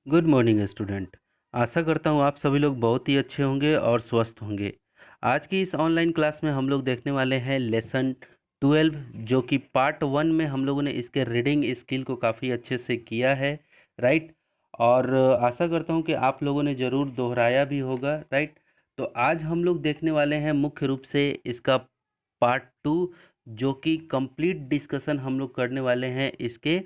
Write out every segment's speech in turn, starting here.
Good morning student. आशा करता हूँ आप सभी लोग बहुत ही अच्छे होंगे और स्वस्थ होंगे। आज की इस ऑनलाइन क्लास में हम लोग देखने वाले हैं लेसन 12, जो कि पार्ट 1 में हम लोगों ने इसके रीडिंग स्किल को काफ़ी अच्छे से किया है। राइट। और आशा करता हूँ कि आप लोगों ने ज़रूर दोहराया भी होगा। राइट। तो आज हम लोग देखने वाले हैं मुख्य रूप से इसका पार्ट 2, जो कि कंप्लीट डिस्कशन हम लोग करने वाले हैं इसके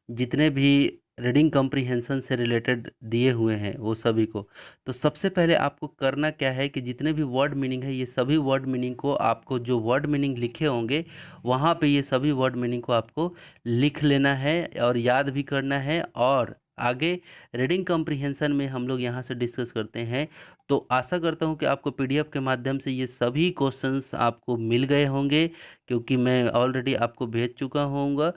जितने भी रीडिंग कॉम्प्रिहेंशन से रिलेटेड दिए हुए हैं वो सभी को। तो सबसे पहले आपको करना क्या है कि जितने भी वर्ड मीनिंग है ये सभी वर्ड मीनिंग को आपको जो वर्ड मीनिंग लिखे होंगे वहाँ पे ये सभी वर्ड मीनिंग को आपको लिख लेना है और याद भी करना है। और आगे रीडिंग कॉम्प्रिहेंशन में हम लोग यहाँ से डिस्कस करते हैं। तो आशा करता हूँ कि आपको पीडीएफ के माध्यम से ये सभी क्वेश्चंस आपको मिल गए होंगे, क्योंकि मैं ऑलरेडी आपको भेज चुका होऊंगा,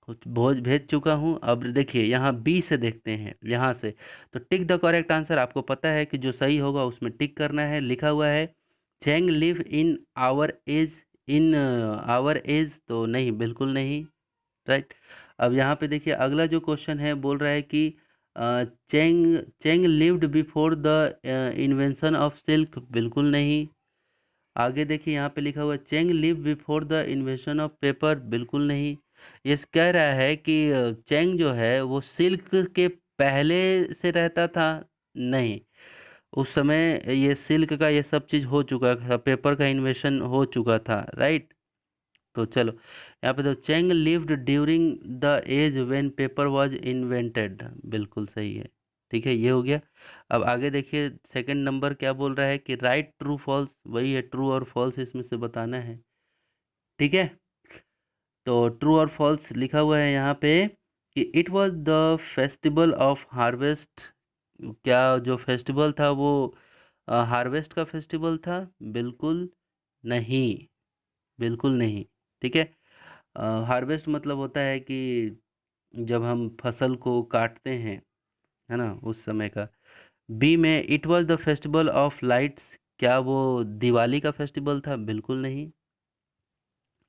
कुछ भोज भेज चुका हूँ। अब देखिए यहाँ बी से देखते हैं यहाँ से। तो टिक द करेक्ट आंसर, आपको पता है कि जो सही होगा उसमें टिक करना है। लिखा हुआ है Chang live in our age, in our age, तो नहीं, बिल्कुल नहीं। राइट। अब यहाँ पे देखिए अगला जो क्वेश्चन है बोल रहा है कि Chang Chang lived before the invention of silk, बिल्कुल नहीं। आगे देखिए यहाँ पे लिखा हुआ है Cheng live before the invention of paper, बिल्कुल नहीं। ये कह रहा है कि चेंग जो है वो सिल्क के पहले से रहता था, नहीं। उस समय ये सिल्क का ये सब चीज़ हो चुका था, पेपर का इन्वेंशन हो चुका था। राइट। तो चलो यहाँ पे तो Cheng lived during the age when paper was invented, बिल्कुल सही है। ठीक है, ये हो गया। अब आगे देखिए सेकंड नंबर क्या बोल रहा है कि राइट ट्रू फॉल्स, वही है, ट्रू और फॉल्स इसमें से बताना है। ठीक है। तो ट्रू और फॉल्स लिखा हुआ है यहाँ पे कि it was the festival of harvest. क्या जो फेस्टिवल था वो हार्वेस्ट का फेस्टिवल था? बिल्कुल नहीं, बिल्कुल नहीं। ठीक है। हार्वेस्ट मतलब होता है कि जब हम फसल को काटते हैं, है ना, उस समय का। बी में it was the festival of lights, क्या वो दिवाली का फेस्टिवल था? बिल्कुल नहीं।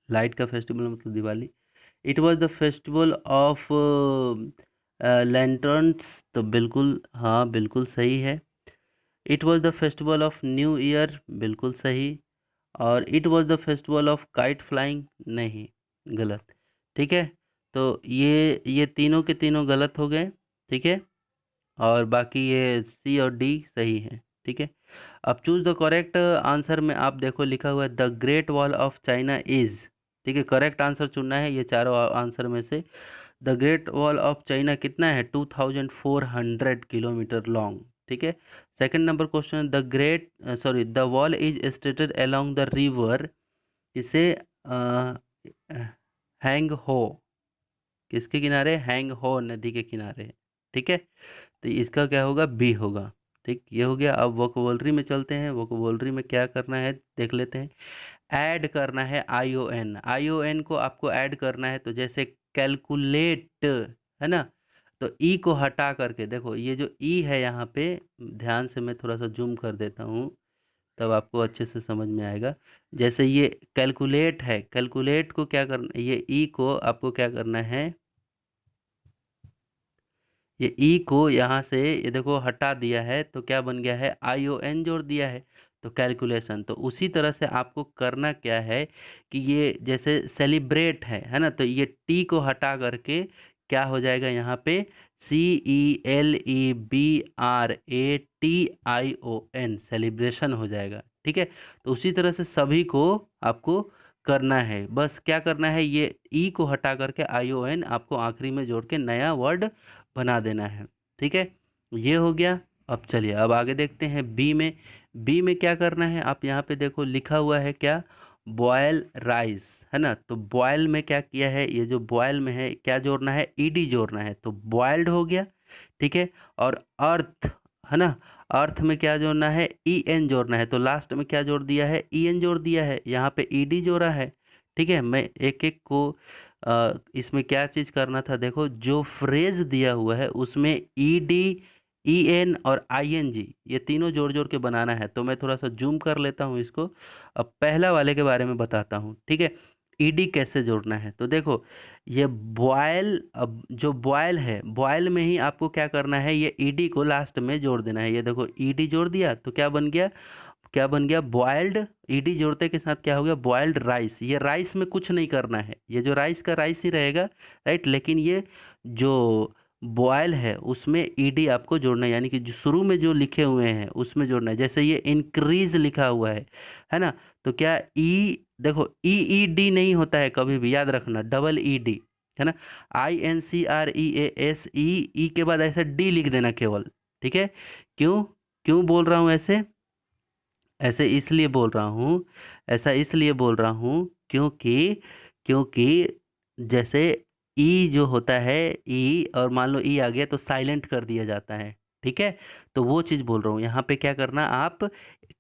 लाइट का फेस्टिवल मतलब Diwali. It was the festival of lanterns, तो बिल्कुल, हाँ बिल्कुल सही है। It was the festival of new year, बिल्कुल सही। और it was the festival of kite flying, नहीं, गलत। ठीक है। तो ये तीनों के तीनों गलत हो गए। ठीक है। और बाकी ये सी और डी सही है। ठीक है। अब चूज द करेक्ट आंसर में आप देखो लिखा हुआ है the great wall of China is. ठीक है, करेक्ट आंसर चुनना है ये चारों आंसर में से। The great wall of China कितना है? 2400 किलोमीटर लॉन्ग। ठीक है। Second number question, the great sorry the wall is stated along the river, इसे हैंग हो, किसके किनारे? हैंग हो नदी के किनारे। ठीक है। तो इसका क्या होगा? बी होगा। ठीक, ये हो गया। अब वोकैबुलरी में चलते हैं। वोकैबुलरी में क्या करना है देख लेते हैं। ऐड करना है आई ओ एन, आई ओ एन को आपको ऐड करना है। तो जैसे कैलकुलेट, है ना, तो ई को हटा करके देखो, ये जो ई है यहाँ पे, ध्यान से मैं थोड़ा सा जूम कर देता हूँ तब आपको अच्छे से समझ में आएगा। जैसे ये कैलकुलेट है, कैलकुलेट को क्या करना, ये ई को आपको क्या करना है, ये ई को यहाँ से ये देखो हटा दिया है, तो क्या बन गया है? आई ओ एन जोड़ दिया है, तो कैलकुलेशन। तो उसी तरह से आपको करना क्या है कि ये जैसे सेलिब्रेट है ना, तो ये टी को हटा करके क्या हो जाएगा यहाँ पे? CELEBRATION, सेलिब्रेशन हो जाएगा। ठीक है। तो उसी तरह से सभी को आपको करना है। बस क्या करना है, ये ई को हटा करके आई ओ एन आपको आखिरी में जोड़ के नया वर्ड बना देना है। ठीक है, ये हो गया। अब चलिए अब आगे देखते हैं बी में। बी में क्या करना है, आप यहाँ पे देखो लिखा हुआ है क्या? बॉयल राइस, है ना। तो बॉयल में क्या किया है, ये जो बॉयल में है क्या जोड़ना है? ईडी जोड़ना है, तो बॉयल्ड हो गया। ठीक है। और अर्थ, है ना, अर्थ में क्या जोड़ना है? ई एन जोड़ना है, तो लास्ट में क्या जोड़ दिया है? ई एन जोड़ दिया है, यहाँ पे ईडी जोड़ा है। ठीक है। मैं एक एक को इसमें क्या चीज़ करना था, देखो जो फ्रेज दिया हुआ है उसमें ई डी, ई एन और आई एन जी, ये तीनों जोड़ जोड़ के बनाना है। तो मैं थोड़ा सा जूम कर लेता हूँ इसको। अब पहला वाले के बारे में बताता हूँ। ठीक है। ईडी कैसे जोड़ना है। तो देखो ये बॉयल, अब जो बॉयल है, बॉयल में ही आपको क्या करना है, ये ईडी को लास्ट में जोड़ देना है। ये देखो ईडी जोड़ दिया तो क्या बन गया, क्या बन गया, बॉयल्ड। ईडी जोड़ते के साथ क्या हो गया, बॉयल्ड राइस। ये राइस में कुछ नहीं करना है, ये जो राइस का राइस ही रहेगा, राइट। लेकिन ये जो बॉयल है उसमें ईडी आपको जोड़ना है, यानी कि जो शुरू में जो लिखे हुए हैं उसमें जोड़ना है। जैसे ये इंक्रीज लिखा हुआ है ना। तो क्या ई, देखो ई ई डी नहीं होता है कभी भी, याद रखना, डबल ई डी है ना। INCREAS, ई के बाद ऐसे डी लिख देना केवल, ठीक है। क्यों, क्यों बोल रहा हूँ ऐसे, ऐसे इसलिए बोल रहा हूँ, ऐसा इसलिए बोल रहा हूँ क्योंकि, क्योंकि जैसे ई जो होता है, ई और मान लो ई आ गया तो साइलेंट कर दिया जाता है, ठीक है। तो वो चीज़ बोल रहा हूँ, यहाँ पे क्या करना, आप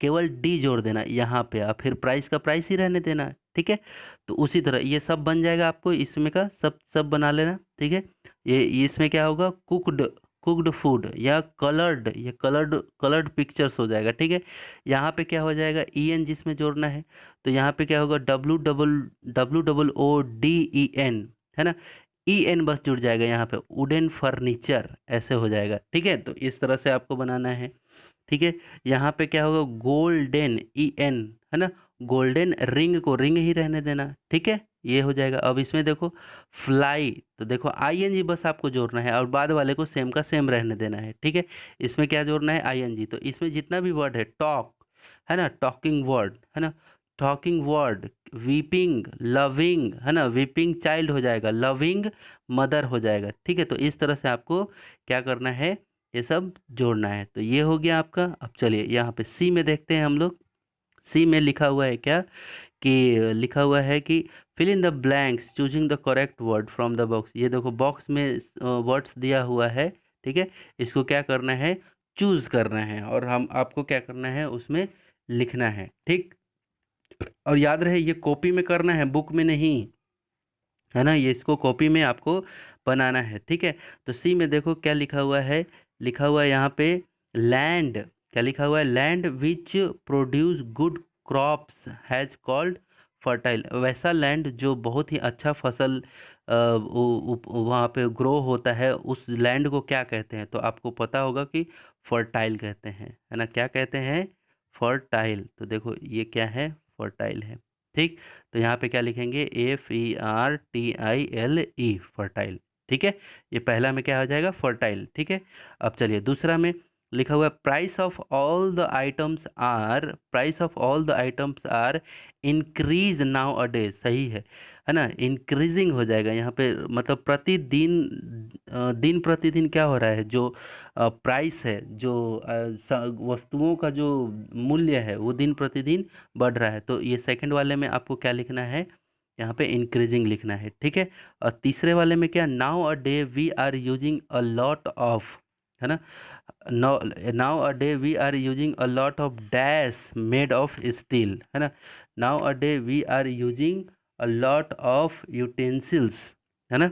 केवल डी जोड़ देना यहाँ पे, आप फिर प्राइस का प्राइस ही रहने देना, ठीक है। तो उसी तरह ये सब बन जाएगा, आपको इसमें का सब सब बना लेना, ठीक है। ये इसमें क्या होगा, कुक्ड, कुक्ड फूड या कलर्ड, ये कलर्ड, कलर्ड पिक्चर्स हो जाएगा, ठीक है। यहाँ पे क्या हो जाएगा, ई एन जिसमें जोड़ना है, तो यहाँ पे क्या होगा, WOODEN, है ना। ई एन बस जुड़ जाएगा यहाँ पे, वुडन फर्नीचर ऐसे हो जाएगा, ठीक है। तो इस तरह से आपको बनाना है, ठीक है। यहाँ पे क्या होगा, गोल्डन, EN, है ना। गोल्डन रिंग को रिंग ही रहने देना, ठीक है। ये हो जाएगा। अब इसमें देखो फ्लाई, तो देखो ING बस आपको जोड़ना है और बाद वाले को सेम का सेम रहने देना है, ठीक है। इसमें क्या जोड़ना है, ING। तो इसमें जितना भी वर्ड है, टॉक है ना, टॉकिंग वर्ड है ना, टॉकिंग वर्ड, वीपिंग, लविंग है ना, वीपिंग चाइल्ड हो जाएगा, लविंग मदर हो जाएगा, ठीक है। तो इस तरह से आपको क्या करना है, ये सब जोड़ना है। तो ये हो गया आपका। अब चलिए यहाँ पे सी में देखते हैं हम लोग। सी में लिखा हुआ है क्या, कि लिखा हुआ है कि fill in the blanks choosing the correct word from the box. ये देखो बॉक्स में वर्ड्स दिया हुआ है, ठीक है। इसको क्या करना है, चूज करना है और हम आपको क्या करना है, उसमें लिखना है, ठीक। और याद रहे ये कॉपी में करना है, बुक में नहीं, है ना। ये इसको कॉपी में आपको बनाना है, ठीक है। तो सी में देखो क्या लिखा हुआ है, लिखा हुआ है यहाँ पे लैंड, क्या लिखा हुआ है, land which produce good crops has called fertile. वैसा लैंड जो बहुत ही अच्छा फसल वहाँ पे ग्रो होता है, उस लैंड को क्या कहते हैं। तो आपको पता होगा कि फर्टाइल कहते हैं, है ना। क्या कहते हैं, फर्टाइल। तो देखो ये क्या है, फर्टाइल है, ठीक। तो यहाँ पे क्या लिखेंगे, FERTILE, फर्टाइल, ठीक है। ये पहला में क्या हो जाएगा, फर्टाइल, ठीक है। अब चलिए दूसरा में लिखा हुआ है price of all the items are, price of all the items are increase now a day, सही है ना। इंक्रीजिंग हो जाएगा यहाँ पे, मतलब प्रतिदिन, दिन प्रतिदिन क्या हो रहा है, जो प्राइस है, जो वस्तुओं का जो मूल्य है वो दिन प्रतिदिन बढ़ रहा है। तो ये सेकंड वाले में आपको क्या लिखना है, यहाँ पे इंक्रीजिंग लिखना है, ठीक है। और तीसरे वाले में क्या, now a day we are using a lot of, है ना। Now a day we are using a lot of dash made of steel, है ना। Now a day we are using a lot of utensils, है ना।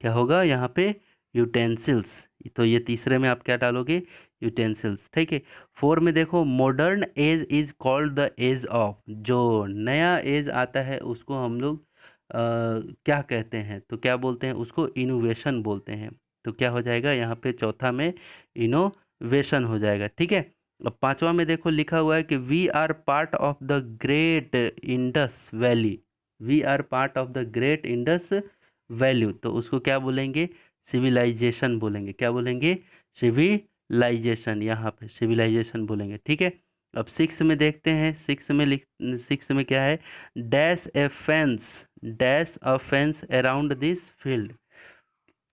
क्या होगा यहाँ पे, यूटेंसिल्स। तो ये तीसरे में आप क्या डालोगे, यूटेंसिल्स, ठीक है। फोर में देखो modern age is called the age of, जो नया एज आता है उसको हम लोग क्या कहते हैं, तो क्या बोलते हैं उसको, इनोवेशन बोलते हैं। तो क्या हो जाएगा यहाँ पे, चौथा में इनोवेशन हो जाएगा, ठीक है। अब पांचवा में देखो लिखा हुआ है कि we are part of the great Indus valley, we are part of the great Indus value. तो उसको क्या बोलेंगे, सिविलाइजेशन बोलेंगे, क्या बोलेंगे, सिविलाइजेशन, यहाँ पे सिविलाइजेशन बोलेंगे, ठीक है। अब सिक्स में देखते हैं, सिक्स में लिख, सिक्स में क्या है, dash A fence, dash a fence around this field.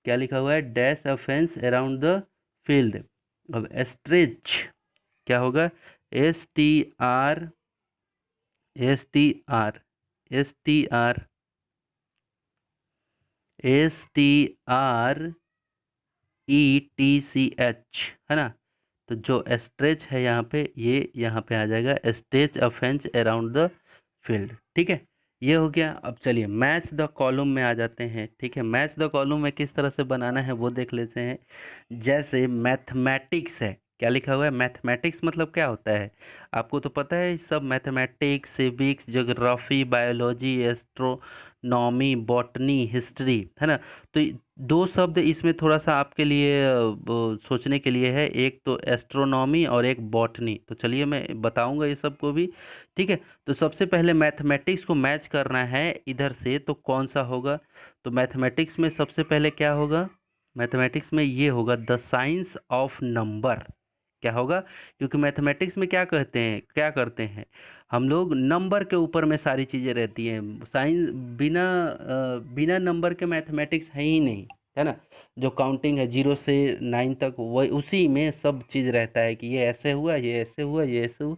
क्या लिखा हुआ है, dash a fence around the field. अब एस्ट्रिच क्या होगा, STR, STR, STR, STRETCH, है ना। तो जो स्ट्रेच है यहाँ पे, ये यहाँ पे आ जाएगा stretch a fence around the field, ठीक है। ये हो गया। अब चलिए मैच द कॉलम में आ जाते हैं, ठीक है। मैच द कॉलम में किस तरह से बनाना है वो देख लेते हैं। जैसे मैथमेटिक्स है, क्या लिखा हुआ है, मैथमेटिक्स मतलब क्या होता है, आपको तो पता है सब, mathematics, civics, geography, biology, astronomy, botany, history, है ना। तो दो शब्द इसमें थोड़ा सा आपके लिए वो सोचने के लिए है, एक तो एस्ट्रोनॉमी और एक बॉटनी। तो चलिए मैं बताऊंगा ये सब को भी, ठीक है। तो सबसे पहले मैथमेटिक्स को मैच करना है इधर से, तो कौन सा होगा? तो मैथमेटिक्स में सबसे पहले क्या होगा? मैथमेटिक्स में ये होगा द साइंस ऑफ नंबर। क्या होगा? क्योंकि मैथमेटिक्स में क्या कहते हैं, क्या करते हैं हम लोग, नंबर के ऊपर में सारी चीज़ें रहती हैं। साइंस बिना नंबर के मैथमेटिक्स है ही नहीं, है ना। जो काउंटिंग है 0 से 9 तक, वही उसी में सब चीज़ रहता है कि ये ऐसे हुआ, ये ऐसे हुआ, ये ऐसे हुआ।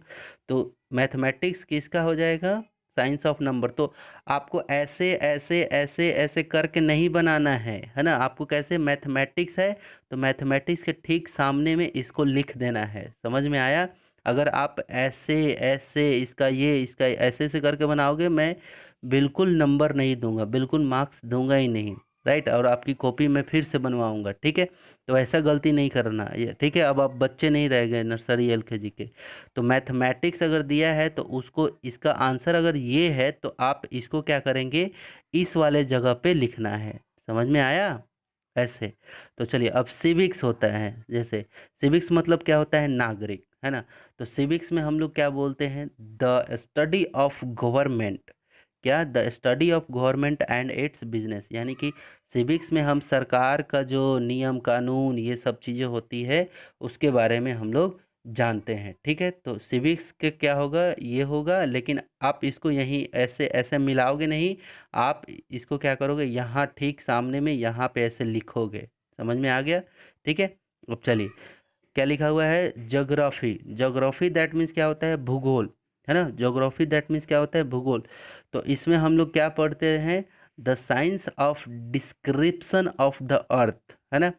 तो मैथमेटिक्स किसका हो जाएगा? Science of number. तो आपको ऐसे ऐसे ऐसे ऐसे करके नहीं बनाना है ना। आपको कैसे, मैथमेटिक्स है तो मैथमेटिक्स के ठीक सामने में इसको लिख देना है। समझ में आया? अगर आप ऐसे ऐसे इसका ये इसका ऐसे ऐसे करके बनाओगे, मैं बिल्कुल नंबर नहीं दूंगा, बिल्कुल मार्क्स दूंगा ही नहीं, राइट। और आपकी कॉपी में फिर से बनवाऊंगा, ठीक है। तो ऐसा गलती नहीं करना ये, ठीक है। अब आप बच्चे नहीं रह गए नर्सरी एलकेजी के। तो मैथमेटिक्स अगर दिया है तो उसको, इसका आंसर अगर ये है तो आप इसको क्या करेंगे, इस वाले जगह पे लिखना है। समझ में आया? ऐसे। तो चलिए, अब सिविक्स होता है, जैसे सिविक्स मतलब क्या होता है, नागरिक, है ना। तो सिविक्स में हम लोग क्या बोलते हैं, द स्टडी ऑफ गवर्नमेंट। क्या? The study of government and it's business. यानी कि सिविक्स में हम सरकार का जो नियम कानून ये सब चीज़ें होती है उसके बारे में हम लोग जानते हैं, ठीक है। तो सिविक्स के क्या होगा, ये होगा, लेकिन आप इसको यहीं ऐसे ऐसे मिलाओगे नहीं। आप इसको क्या करोगे, यहाँ ठीक सामने में यहाँ पे ऐसे लिखोगे। समझ में आ गया? ठीक है। अब चलिए, क्या लिखा हुआ है, ज्योग्राफी। ज्योग्राफी दैट मीन्स क्या होता है, भूगोल, है ना। ज्योग्राफी दैट मीन्स क्या होता है, भूगोल। तो इसमें हम लोग क्या पढ़ते हैं, the science of description of the earth, है ना।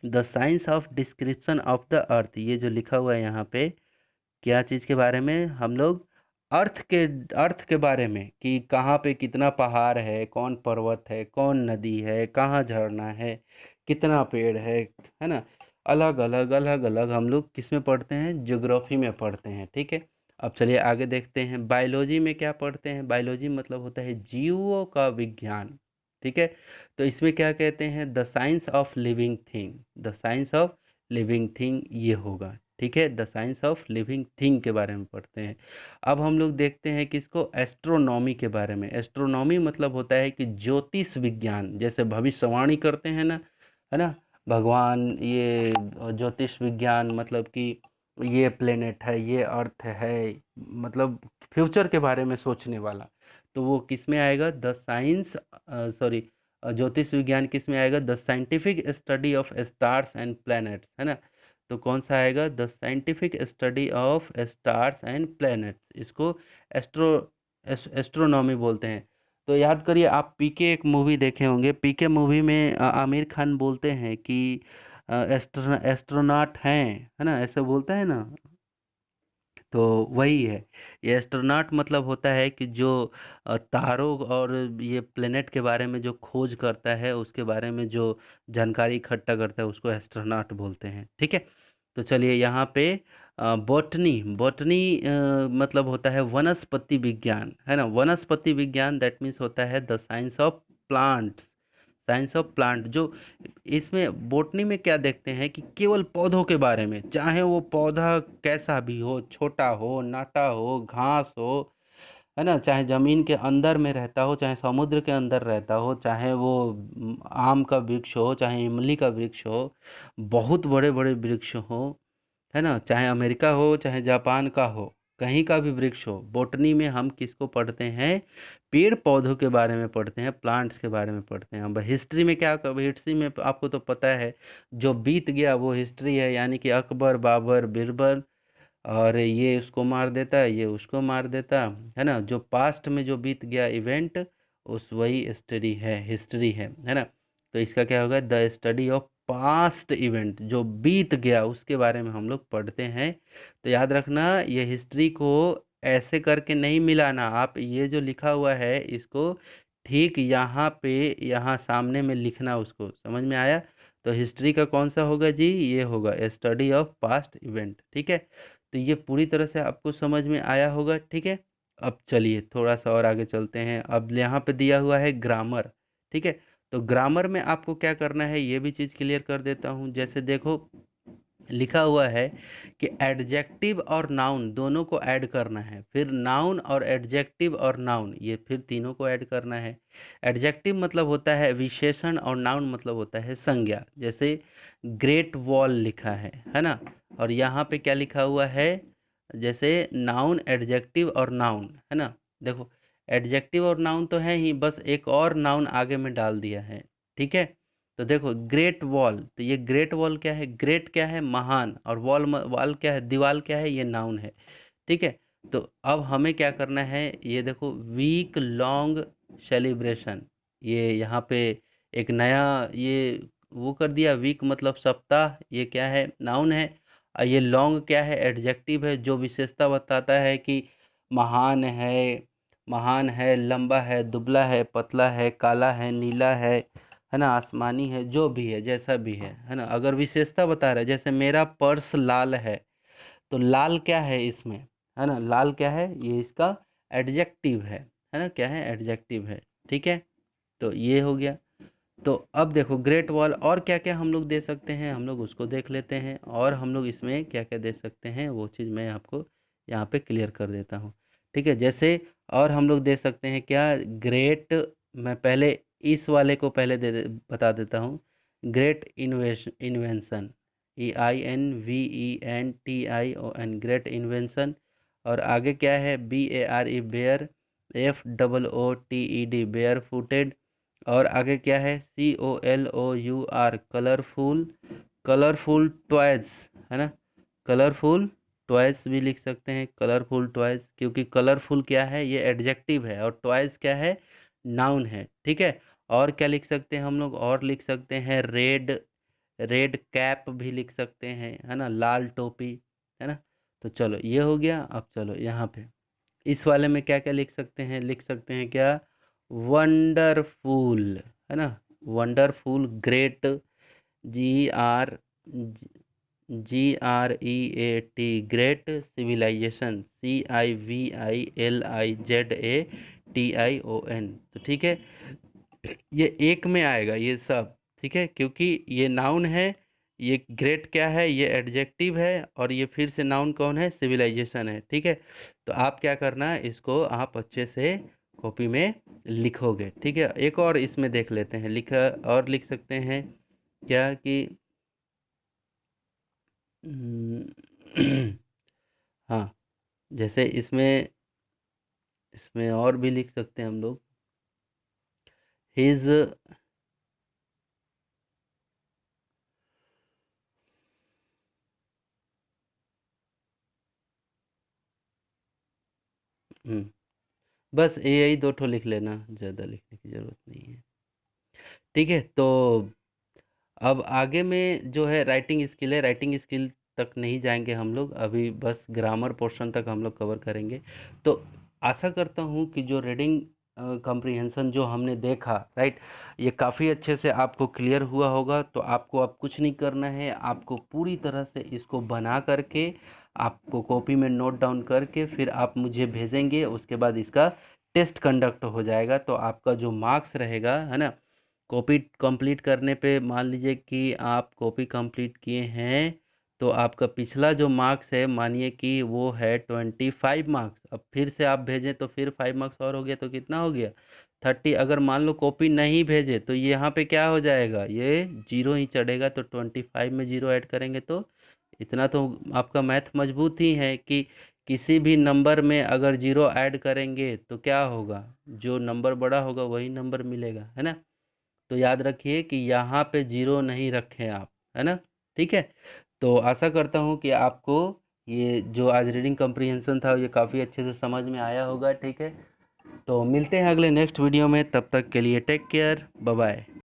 The science of description of the earth, ये जो लिखा हुआ है यहाँ पे, क्या चीज़ के बारे में हम लोग, अर्थ के, अर्थ के बारे में कि कहाँ पे कितना पहाड़ है, कौन पर्वत है, कौन नदी है, कहाँ झरना है, कितना पेड़ है ना। अलग अलग अलग अलग हम लोग किस में पढ़ते हैं, ज्योग्राफी में पढ़ते हैं, ठीक है। अब चलिए आगे देखते हैं, बायोलॉजी में क्या पढ़ते हैं। बायोलॉजी मतलब होता है जीवों का विज्ञान, ठीक है। तो इसमें क्या कहते हैं, the science of living thing. The science of living thing ये होगा, ठीक है। The science of living thing के बारे में पढ़ते हैं। अब हम लोग देखते हैं किसको, एस्ट्रोनॉमी के बारे में। एस्ट्रोनॉमी मतलब होता है कि ज्योतिष विज्ञान, जैसे भविष्यवाणी करते हैं ना, है ना, भगवान, ये ज्योतिष विज्ञान मतलब कि ये प्लेनेट है, ये अर्थ है, मतलब फ्यूचर के बारे में सोचने वाला। तो वो किस में आएगा, द साइंस, सॉरी, ज्योतिष विज्ञान किस में आएगा, the scientific study of stars and planets, है ना। तो कौन सा आएगा, the scientific study of stars and planets. इसको एस्ट्रो एस्ट्रोनॉमी बोलते हैं। तो याद करिए, आप पीके एक मूवी देखे होंगे। पीके मूवी में आमिर खान बोलते हैं कि एस्ट्रोनॉट हैं, है ना, ऐसे बोलता है ना। तो वही है, ये एस्ट्रोनॉट मतलब होता है कि जो तारों और ये प्लेनेट के बारे में जो खोज करता है, उसके बारे में जो जानकारी इकट्ठा करता है, उसको एस्ट्रोनॉट बोलते हैं, ठीक है। तो चलिए यहाँ पे बॉटनी। बॉटनी मतलब होता है वनस्पति विज्ञान, है ना। वनस्पति विज्ञान दैट मीन्स होता है the science of plants. Science of plant, जो इसमें बोटनी में क्या देखते हैं कि केवल पौधों के बारे में, चाहे वो पौधा कैसा भी हो, छोटा हो, नाटा हो, घास हो, है ना, चाहे ज़मीन के अंदर में रहता हो, चाहे समुद्र के अंदर रहता हो, चाहे वो आम का वृक्ष हो, चाहे इमली का वृक्ष हो, बहुत बड़े बड़े वृक्ष हो, है ना, चाहे अमेरिका हो, चाहे जापान का हो, कहीं का भी वृक्ष हो। बोटनी में हम किसको पढ़ते हैं, पेड़ पौधों के बारे में पढ़ते हैं, प्लांट्स के बारे में पढ़ते हैं। अब हिस्ट्री में क्या, हिस्ट्री में आपको तो पता है, जो बीत गया वो हिस्ट्री है, यानी कि अकबर, बाबर, बीरबल, और ये उसको मार देता, ये उसको मार देता, है ना। जो पास्ट में जो बीत गया इवेंट, उस वही स्टडी है, हिस्ट्री है ना। तो इसका क्या होगा, the study of past event, जो बीत गया उसके बारे में हम लोग पढ़ते हैं। तो याद रखना, ये हिस्ट्री को ऐसे करके नहीं मिलाना, आप ये जो लिखा हुआ है इसको ठीक यहाँ पे, यहाँ सामने में लिखना उसको। समझ में आया? तो हिस्ट्री का कौन सा होगा जी, ये होगा स्टडी ऑफ पास्ट इवेंट, ठीक है। तो ये पूरी तरह से आपको समझ में आया होगा, ठीक है। अब चलिए थोड़ा सा और आगे चलते हैं। अब यहाँ पे दिया हुआ है ग्रामर, ठीक है। तो ग्रामर में आपको क्या करना है ये भी चीज़ क्लियर कर देता हूँ। जैसे देखो लिखा हुआ है कि एडजेक्टिव और नाउन दोनों को ऐड करना है, फिर नाउन और एडजेक्टिव और नाउन ये फिर तीनों को ऐड करना है। एडजेक्टिव मतलब होता है विशेषण और नाउन मतलब होता है संज्ञा। जैसे ग्रेट वॉल लिखा है ना। और यहाँ पे क्या लिखा हुआ है, जैसे नाउन एडजेक्टिव और नाउन है ना। देखो एडजेक्टिव और नाउन तो है ही, बस एक और नाउन आगे में डाल दिया है, ठीक है। तो देखो ग्रेट वॉल, तो ये ग्रेट वॉल क्या है, ग्रेट क्या है महान, और वॉल वॉल क्या है दीवाल क्या है, ये नाउन है, ठीक है। तो अब हमें क्या करना है, ये देखो वीक लॉन्ग सेलिब्रेशन, ये यहाँ पे एक नया ये वो कर दिया। वीक मतलब सप्ताह, ये क्या है नाउन है। और ये लॉन्ग क्या है एडजेक्टिव है, जो विशेषता बताता है कि महान है, महान है, लंबा है, दुबला है, पतला है, काला है, नीला है ना, आसमानी है, जो भी है जैसा भी है ना। अगर विशेषता बता रहा है जैसे मेरा पर्स लाल है, तो लाल क्या है इसमें, है ना, लाल क्या है ये इसका एडजेक्टिव है ना, क्या है एडजेक्टिव है, ठीक है। तो ये हो गया। तो अब देखो ग्रेट वॉल और क्या क्या हम लोग दे सकते हैं, हम लोग उसको देख लेते हैं। और हम लोग इसमें क्या क्या दे सकते हैं वो चीज़ मैं आपको यहाँ पे क्लियर कर देता हूँ, ठीक है। जैसे और हम लोग दे सकते हैं क्या, ग्रेट, मैं पहले इस वाले को पहले बता देता हूँ। Great invention, EINVENTION, great invention. और आगे क्या है, BARE bare, FOOTED bare footed. और आगे क्या है, COLOUR कलरफुल, कलरफुल टॉयज, है ना, कलरफुल टॉयज भी लिख सकते हैं, कलरफुल टॉयज, क्योंकि कलरफुल क्या है ये एडजेक्टिव है और टॉयज क्या है नाउन है, ठीक है। और क्या लिख सकते हैं हम लोग, और लिख सकते हैं रेड, रेड कैप भी लिख सकते हैं, है ना, लाल टोपी, है ना। तो चलो ये हो गया। अब चलो यहाँ पे इस वाले में क्या क्या लिख सकते हैं, लिख सकते हैं क्या, वंडरफुल, है ना, wonderful, great, GREAT great, civilisation, CIVILIZATION। तो ठीक है, ये एक में आएगा ये सब, ठीक है, क्योंकि ये नाउन है, ये ग्रेट क्या है ये एडजेक्टिव है, और ये फिर से नाउन कौन है, सिविलाइजेशन है, ठीक है। तो आप क्या करना है, इसको आप अच्छे से कॉपी में लिखोगे, ठीक है। एक और इसमें देख लेते हैं, लिखा और लिख सकते हैं क्या कि हाँ, जैसे इसमें इसमें और भी लिख सकते हैं हम लोग, हिज, बस यही दो ठो लिख लेना, ज़्यादा लिखने की ज़रूरत नहीं है, ठीक है। तो अब आगे में जो है राइटिंग स्किल है, राइटिंग स्किल तक नहीं जाएंगे हम लोग अभी, बस ग्रामर पोर्शन तक हम लोग कवर करेंगे। तो आशा करता हूँ कि जो रीडिंग कॉम्प्रिहेंशन जो हमने देखा, राइट, ये काफ़ी अच्छे से आपको क्लियर हुआ होगा। तो आपको अब कुछ नहीं करना है, आपको पूरी तरह से इसको बना करके आपको कॉपी में नोट डाउन करके फिर आप मुझे भेजेंगे, उसके बाद इसका टेस्ट कंडक्ट हो जाएगा। तो आपका जो मार्क्स रहेगा, है ना, कॉपी कंप्लीट करने पे मान लीजिए कि आप कॉपी कंप्लीट किए हैं, तो आपका पिछला जो मार्क्स है मानिए कि वो है 25 मार्क्स। अब फिर से आप भेजें तो फिर 5 मार्क्स और हो गया, तो कितना हो गया 30। अगर मान लो कॉपी नहीं भेजे तो यहाँ पे क्या हो जाएगा, ये जीरो ही चढ़ेगा। तो 25 में जीरो ऐड करेंगे तो इतना तो आपका मैथ मजबूत ही है कि किसी भी नंबर में अगर जीरो ऐड करेंगे तो क्या होगा, जो नंबर बड़ा होगा वही नंबर मिलेगा, है ना। तो याद रखिए कि यहाँ पे जीरो नहीं रखें आप, है ना, ठीक है। तो आशा करता हूँ कि आपको ये जो आज रीडिंग कम्प्रीहेंशन था ये काफ़ी अच्छे से समझ में आया होगा, ठीक है। तो मिलते हैं अगले नेक्स्ट वीडियो में, तब तक के लिए टेक केयर, बाय बाय।